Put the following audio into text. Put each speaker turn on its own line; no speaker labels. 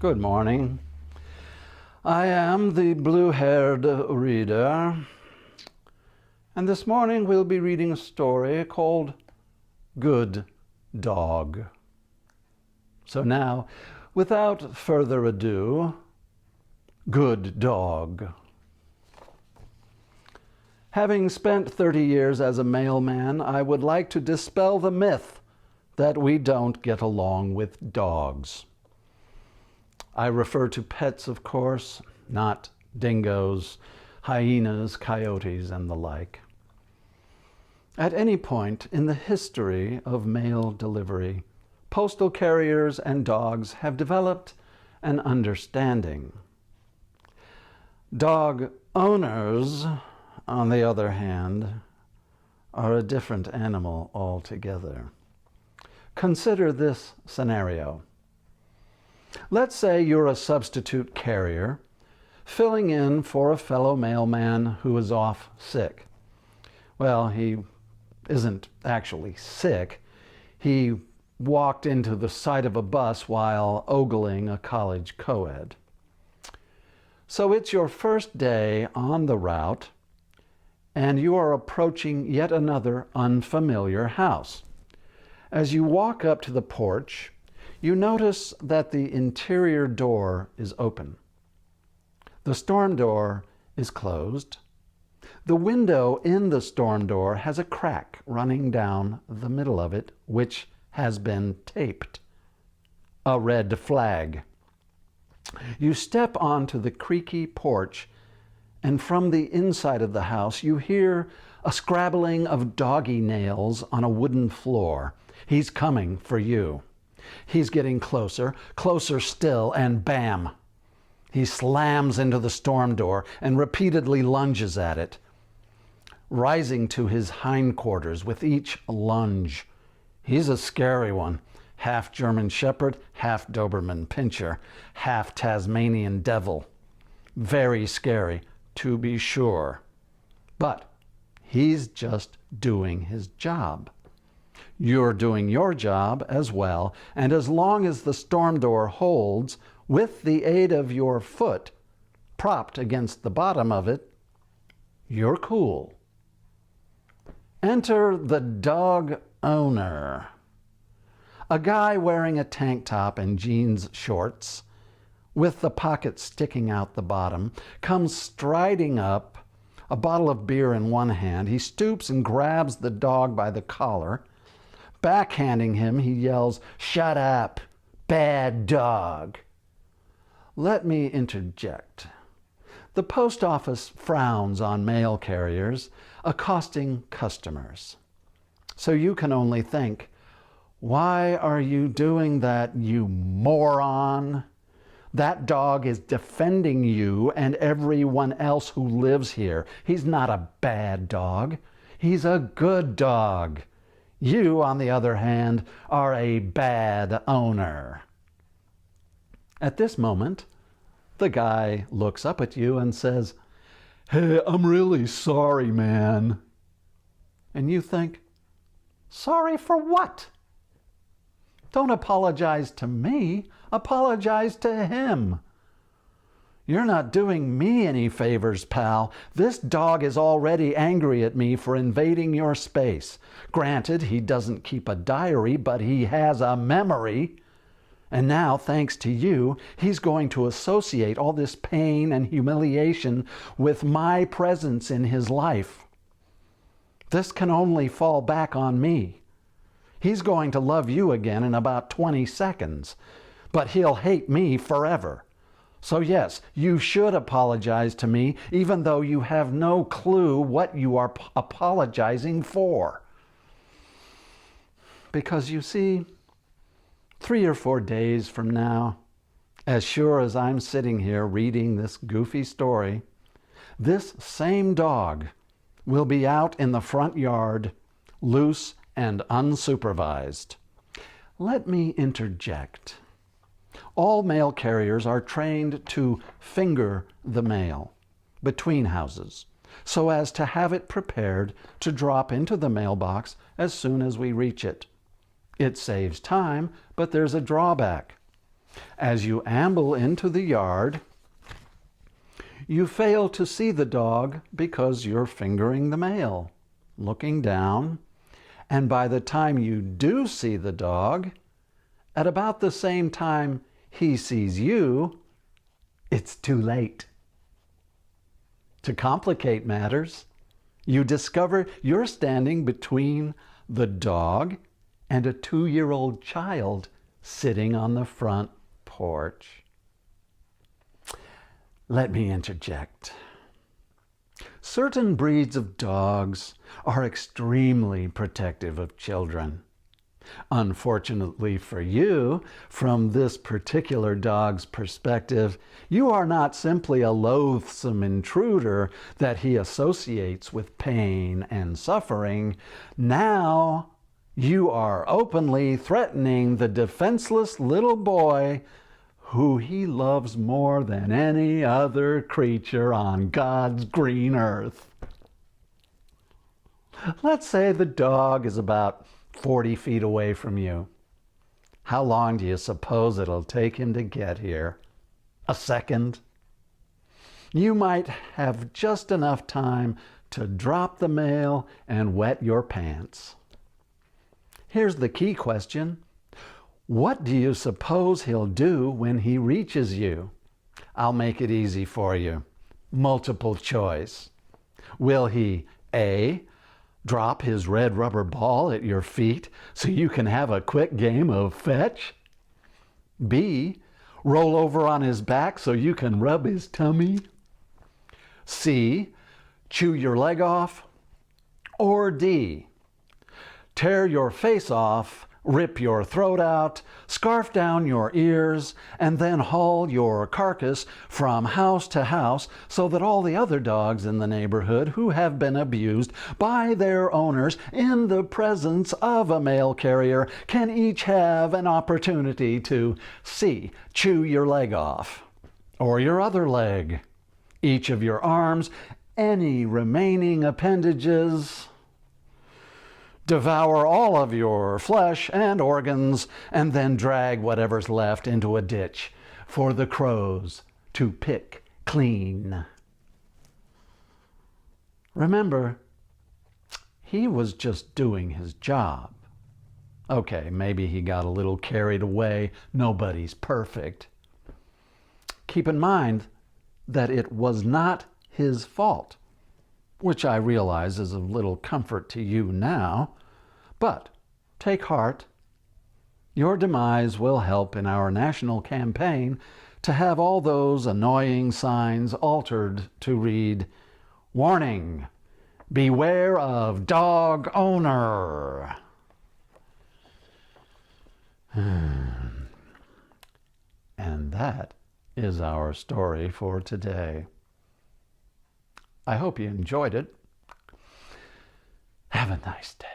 Good morning. I am the blue-haired reader, and this morning we'll be reading a story called Good Dog. So now, without further ado, Good Dog. Having spent 30 years as a mailman, I would like to dispel the myth that we don't get along with dogs. I refer to pets, of course, not dingoes, hyenas, coyotes, and the like. At any point in the history of mail delivery, postal carriers and dogs have developed an understanding. Dog owners, on the other hand, are a different animal altogether. Consider this scenario. Let's say you're a substitute carrier filling in for a fellow mailman who is off sick. Well, he isn't actually sick. He walked into the side of a bus while ogling a college co-ed. So it's your first day on the route, and you are approaching yet another unfamiliar house. As you walk up to the porch, you notice that the interior door is open. The storm door is closed. The window in the storm door has a crack running down the middle of it, which has been taped. A red flag. You step onto the creaky porch, and from the inside of the house you hear a scrabbling of doggy nails on a wooden floor. He's coming for you. He's getting closer, closer still, and bam! He slams into the storm door and repeatedly lunges at it, rising to his hindquarters with each lunge. He's a scary one. Half German Shepherd, half Doberman Pinscher, half Tasmanian Devil. Very scary, to be sure. But he's just doing his job. You're doing your job as well, and as long as the storm door holds, with the aid of your foot propped against the bottom of it, you're cool. Enter the dog owner. A guy wearing a tank top and jeans shorts, with the pocket sticking out the bottom, comes striding up, a bottle of beer in one hand. He stoops and grabs the dog by the collar. Backhanding him, he yells, "Shut up, bad dog." Let me interject. The post office frowns on mail carriers accosting customers. So you can only think, why are you doing that, you moron? That dog is defending you and everyone else who lives here. He's not a bad dog. He's a good dog. You, on the other hand, are a bad owner. At this moment, the guy looks up at you and says, "Hey, I'm really sorry, man." And you think, sorry for what? Don't apologize to me. Apologize to him. You're not doing me any favors, pal. This dog is already angry at me for invading your space. Granted, he doesn't keep a diary, but he has a memory. And now, thanks to you, he's going to associate all this pain and humiliation with my presence in his life. This can only fall back on me. He's going to love you again in about 20 seconds, but he'll hate me forever. So yes, you should apologize to me, even though you have no clue what you are apologizing for. Because you see, 3 or 4 days from now, as sure as I'm sitting here reading this goofy story, this same dog will be out in the front yard, loose and unsupervised. Let me interject. All mail carriers are trained to finger the mail between houses so as to have it prepared to drop into the mailbox as soon as we reach it. It saves time, but there's a drawback. As you amble into the yard, you fail to see the dog because you're fingering the mail, looking down, and by the time you do see the dog, at about the same time he sees you, it's too late. To complicate matters, you discover you're standing between the dog and a 2-year-old child sitting on the front porch. Let me interject. Certain breeds of dogs are extremely protective of children. Unfortunately for you, from this particular dog's perspective, you are not simply a loathsome intruder that he associates with pain and suffering. Now, you are openly threatening the defenseless little boy who he loves more than any other creature on God's green earth. Let's say the dog is about 40 feet away from you. How long do you suppose it'll take him to get here? A second? You might have just enough time to drop the mail and wet your pants. Here's the key question. What do you suppose he'll do when he reaches you? I'll make it easy for you. Multiple choice. Will he A, drop his red rubber ball at your feet so you can have a quick game of fetch? B, roll over on his back so you can rub his tummy? C, chew your leg off? Or D, tear your face off, rip your throat out, scarf down your ears, and then haul your carcass from house to house so that all the other dogs in the neighborhood who have been abused by their owners in the presence of a mail carrier can each have an opportunity to C, chew your leg off, or your other leg, each of your arms, any remaining appendages, devour all of your flesh and organs, and then drag whatever's left into a ditch for the crows to pick clean. Remember, he was just doing his job. Okay, maybe he got a little carried away. Nobody's perfect. Keep in mind that it was not his fault, which I realize is of little comfort to you now. But take heart. Your demise will help in our national campaign to have all those annoying signs altered to read, "Warning, beware of dog owner." And that is our story for today. I hope you enjoyed it. Have a nice day.